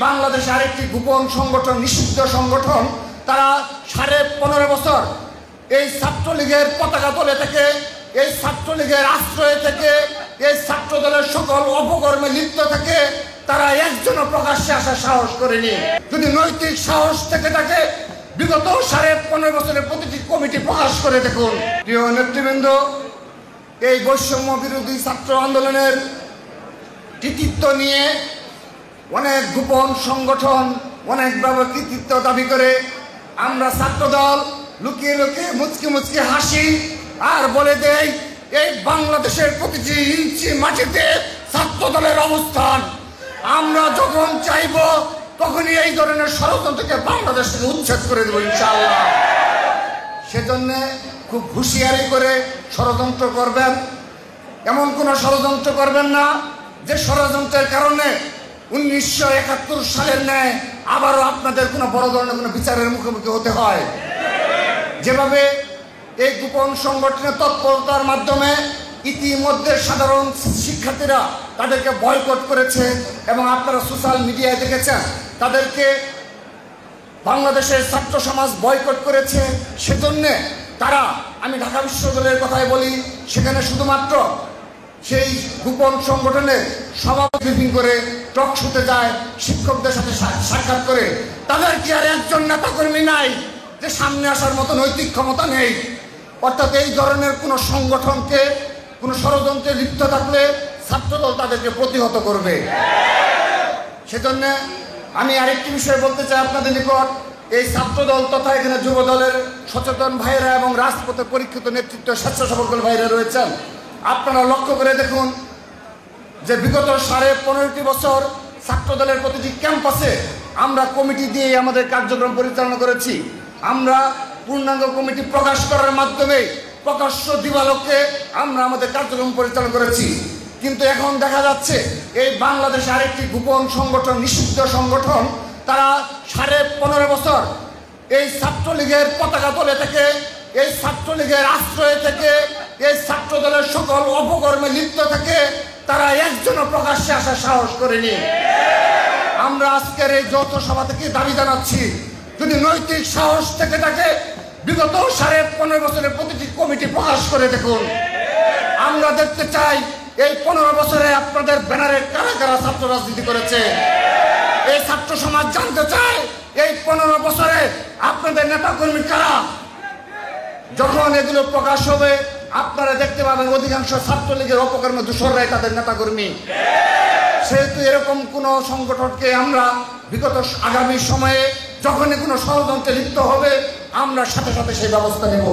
বাংলাদেশে আরেকটি গোপন সংগঠন, নিষিদ্ধ সংগঠন, তারা 15.5 বছর এই ছাত্রলীগের পতাকা তলে থেকে, এই ছাত্রলীগের আশ্রয় থেকে, এই ছাত্র দলের সকল অপকর্মে লিপ্ত থেকে তারা একজনও প্রকাশ্যে আসার সাহস করেনি। যদি নৈতিক সাহস থেকে থাকে, বিগত 15.5 বছরের প্রতিটি কমিটি প্রকাশ করে দেখুন। প্রিয় নেতৃবৃন্দ, এই বৈষম্য বিরোধী ছাত্র আন্দোলনের কৃতিত্ব নিয়ে অনেক গোপন সংগঠন অনেকভাবে কৃতিত্ব দাবি করে। আমরা ছাত্রদল লুকিয়ে লুকিয়ে মুচকি মুচকি হাসি আর বলে দেই, এই বাংলাদেশের প্রতিটি ইঞ্চি মাটিতে ছাত্রদলের অবস্থান। আমরা যখন চাইব তখনই এই ধরনের ষড়যন্ত্রকে বাংলাদেশ থেকে উচ্ছেদ করে দেব ইনশাআল্লাহ। সেজন্য খুব হুঁশিয়ারি করে ষড়যন্ত্র করবেন, এমন কোনো ষড়যন্ত্র করবেন না যে ষড়যন্ত্রের কারণে 1971 সালের ন্যায় আবারও আপনাদের কোনো বড় ধরনের কোনো বিচারের মুখোমুখি হতে হয়। যেভাবে এই গোপন সংগঠনের তৎপরতার মাধ্যমে ইতিমধ্যে সাধারণ শিক্ষার্থীরা তাদেরকে বয়কট করেছে এবং আপনারা সোশ্যাল মিডিয়ায় দেখেছেন, তাদেরকে বাংলাদেশের ছাত্র সমাজ বয়কট করেছে। সেজন্য তারা, আমি ঢাকা বিশ্ববিদ্যালয়ের কথাই বলি, সেখানে শুধুমাত্র সেই গোপন সংগঠনের সভাপতি ব্রিফিং করে টক শোতে যায়, শিক্ষকদের সাথে সাক্ষাৎ করে। তাদের কি আর একজন নেতাকর্মী নাই যে সামনে আসার মতো নৈতিক ক্ষমতা নেই? অর্থাৎ এই ধরনের কোনো সংগঠনকে কোনো ষড়যন্ত্রে লিপ্ত থাকলে ছাত্রদল তাদেরকে প্রতিহত করবে। সেজন্য আমি আরেকটি বিষয় বলতে চাই আপনাদের নিকট। এই ছাত্রদল তথা এখানে যুব দলের সচেতন ভাইয়েরা এবং রাজপথে পরীক্ষিত নেতৃত্ব স্বেচ্ছাসেবক ভাইয়েরা রয়েছেন, আপনারা লক্ষ্য করে দেখুন যে বিগত 15.5 বছর ছাত্রদলের প্রতিটি ক্যাম্পাসে আমরা কমিটি দিয়ে আমাদের কার্যক্রম পরিচালনা করেছি। আমরা পূর্ণাঙ্গ কমিটি প্রকাশ করার মাধ্যমে প্রকাশ্য দিবালোকে আমরা আমাদের কার্যক্রম পরিচালনা করেছি। কিন্তু এখন দেখা যাচ্ছে এই বাংলাদেশে আরেকটি গোপন সংগঠন, নিষিদ্ধ সংগঠন, তারা 15.5 বছর এই ছাত্রলীগের পতাকা তলে থেকে, এই ছাত্রলীগের আশ্রয় থেকে, এই ছাত্র দলের সকল অপকর্মে লিপ্ত থেকে তারা একজনও প্রকাশ্যে আসার সাহস করেনি। আমরা আজকের এই যৌথ সভা থেকে দাবি জানাচ্ছি, যদি নৈতিক সাহস থেকে থাকে, বিগত 15.5 বছরের প্রতিটি কমিটি প্রকাশ করে দেখুন। আমরা দেখতে চাই এই 15 বছরে আপনাদের ব্যানারে কারা কারা ছাত্র রাজনীতি করেছে। এই ছাত্র সমাজ জানতে চায় এই 15 বছরে আপনাদের নেতাকর্মী কারা। যখন এগুলো প্রকাশ হবে আপনারা দেখতে পাবেন অধিকাংশ ছাত্রলীগের অপকর্মে দূষররাই তাদের নেতাকর্মী। সেহেতু এরকম কোন সংগঠনকে আমরা বিগত আগামী সময়ে যখনই কোনো ষড়যন্ত্রে লিপ্ত হবে আমরা সাথে সাথে সেই ব্যবস্থা নেব।